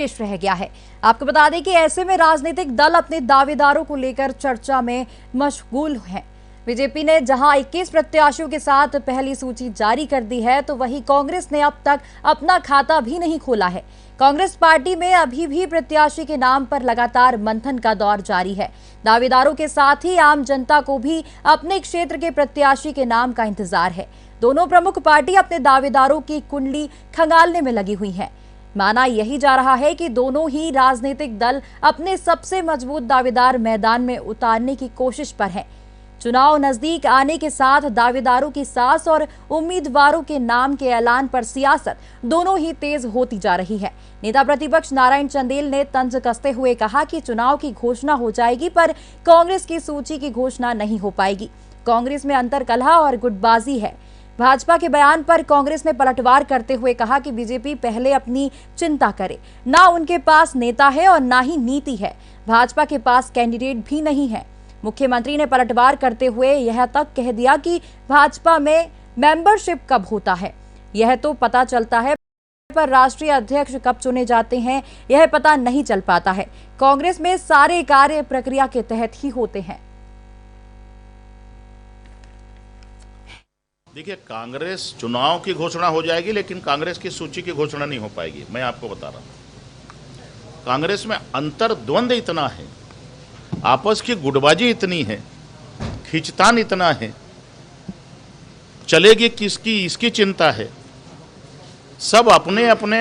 शेष रह गया है। आपको बता दें कि ऐसे में राजनीतिक दल अपने दावेदारों को लेकर चर्चा में मशगूल हैं। बीजेपी ने जहां 21 प्रत्याशियों के साथ पहली सूची जारी कर दी है, तो वहीं कांग्रेस ने अब तक अपना खाता भी नहीं खोला है। कांग्रेस पार्टी में अभी भी प्रत्याशी के नाम पर लगातार मंथन का दौर जारी है। दावेदारों के साथ ही आम जनता को भी अपने क्षेत्र के प्रत्याशी के नाम का इंतजार है। दोनों प्रमुख पार्टी अपने दावेदारों की कुंडली खंगालने में लगी हुई है। माना यही जा रहा है कि दोनों ही राजनीतिक दल अपने सबसे मजबूत दावेदार मैदान में उतारने की कोशिश पर हैं। चुनाव नजदीक आने के साथ दावेदारों की सास और उम्मीदवारों के नाम के ऐलान पर सियासत दोनों ही तेज होती जा रही है। नेता प्रतिपक्ष नारायण चंदेल ने तंज कसते हुए कहा कि चुनाव की घोषणा हो जाएगी, पर कांग्रेस की सूची की घोषणा नहीं हो पाएगी। कांग्रेस में अंतर्कलह और गुटबाजी है। भाजपा के बयान पर कांग्रेस ने पलटवार करते हुए कहा कि बीजेपी पहले अपनी चिंता करे। ना उनके पास नेता है और ना ही नीति है। भाजपा के पास कैंडिडेट भी नहीं है। मुख्यमंत्री ने पलटवार करते हुए यह तक कह दिया कि भाजपा में मेंबरशिप कब होता है यह तो पता चलता है, पर राष्ट्रीय अध्यक्ष कब चुने जाते हैं यह पता नहीं चल पाता है। कांग्रेस में सारे कार्य प्रक्रिया के तहत ही होते हैं। देखिए, कांग्रेस चुनाव की घोषणा हो जाएगी, लेकिन कांग्रेस की सूची की घोषणा नहीं हो पाएगी। मैं आपको बता रहा हूं, कांग्रेस में अंतर्द्वंद इतना है, आपस की गुटबाजी इतनी है, खींचतान इतना है, चलेगी किसकी इसकी चिंता है। सब अपने अपने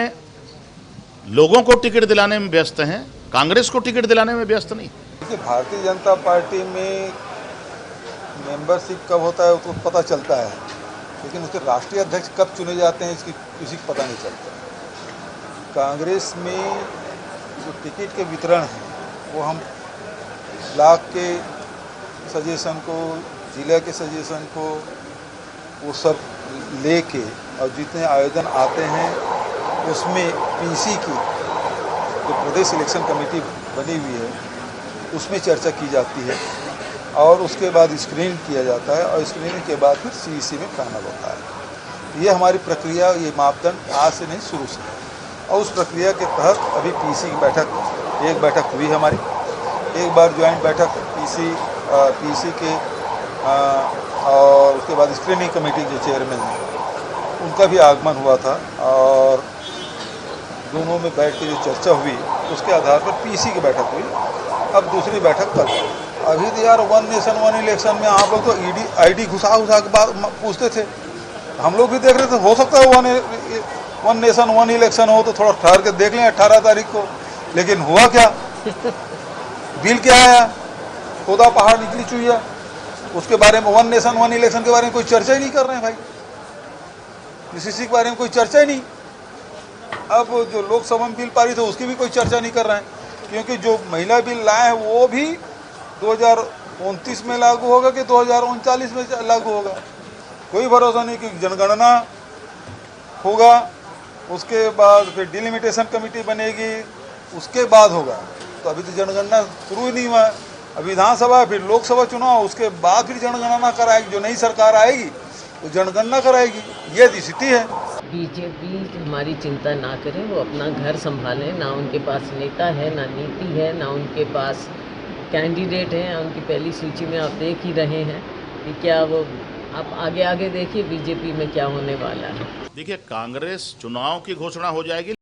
लोगों को टिकट दिलाने में व्यस्त हैं, कांग्रेस को टिकट दिलाने में व्यस्त नहीं। भारतीय जनता पार्टी में मेंबरशिप कब होता है तो पता चलता है, लेकिन उसके राष्ट्रीय अध्यक्ष कब चुने जाते हैं इसकी किसी को पता नहीं चलता। कांग्रेस में जो टिकट के वितरण है वो हम ब्लॉक के सजेशन को, जिले के सजेशन को, वो सब लेके और जितने आयोजन आते हैं उसमें पीसी की जो प्रदेश इलेक्शन कमेटी बनी हुई है उसमें चर्चा की जाती है और उसके बाद स्क्रीन किया जाता है और स्क्रीनिंग के बाद फिर सीईसी में फाइनल होता है। ये हमारी प्रक्रिया, ये मापदंड आज से नहीं शुरू से है और उस प्रक्रिया के तहत अभी पीसी की एक बैठक हुई हमारी। एक बार ज्वाइंट बैठक पीसी के और उसके बाद स्क्रीनिंग कमेटी के चेयरमैन हैं उनका भी आगमन हुआ था और दोनों में बैठ के जो चर्चा हुई उसके आधार पर पीसी की बैठक हुई। अब दूसरी बैठक कल। अभी तो यार वन नेशन वन इलेक्शन में आप लोग तो आईडी घुसा के बात पूछते थे, हम लोग भी देख रहे थे। हो सकता है वन नेशन वन इलेक्शन हो तो थोड़ा ठहर के देख लें 18 तारीख को, लेकिन हुआ क्या? बिल क्या आया? खुदा पहाड़ निकली चुईया। उसके बारे में वन नेशन वन इलेक्शन के बारे में कोई चर्चा ही नहीं कर रहे हैं भाई। पीसीसी के बारे में कोई चर्चा ही नहीं। अब जो लोकसभा में बिल पारित है उसकी भी कोई चर्चा नहीं कर रहे हैं, क्योंकि जो महिला बिल लाए हैं वो भी 2029 में लागू होगा कि 2039 में लागू होगा, कोई भरोसा नहीं। कि जनगणना होगा, उसके बाद फिर डिलिमिटेशन कमेटी बनेगी, उसके बाद होगा। तो अभी तो जनगणना शुरू ही नहीं हुआ है। अब विधानसभा फिर लोकसभा चुनाव, उसके बाद फिर जनगणना कराएगी। जो नई सरकार आएगी तो जनगणना कराएगी। ये स्थिति है। बीजेपी हमारी चिंता ना करें, वो अपना घर संभालें। ना उनके पास नेता है, ना नीति है, ना उनके पास कैंडिडेट हैं। उनकी पहली सूची में आप देख ही रहे हैं कि क्या वो, आप आगे देखिए बीजेपी में क्या होने वाला है। देखिए, कांग्रेस चुनाव की घोषणा हो जाएगी।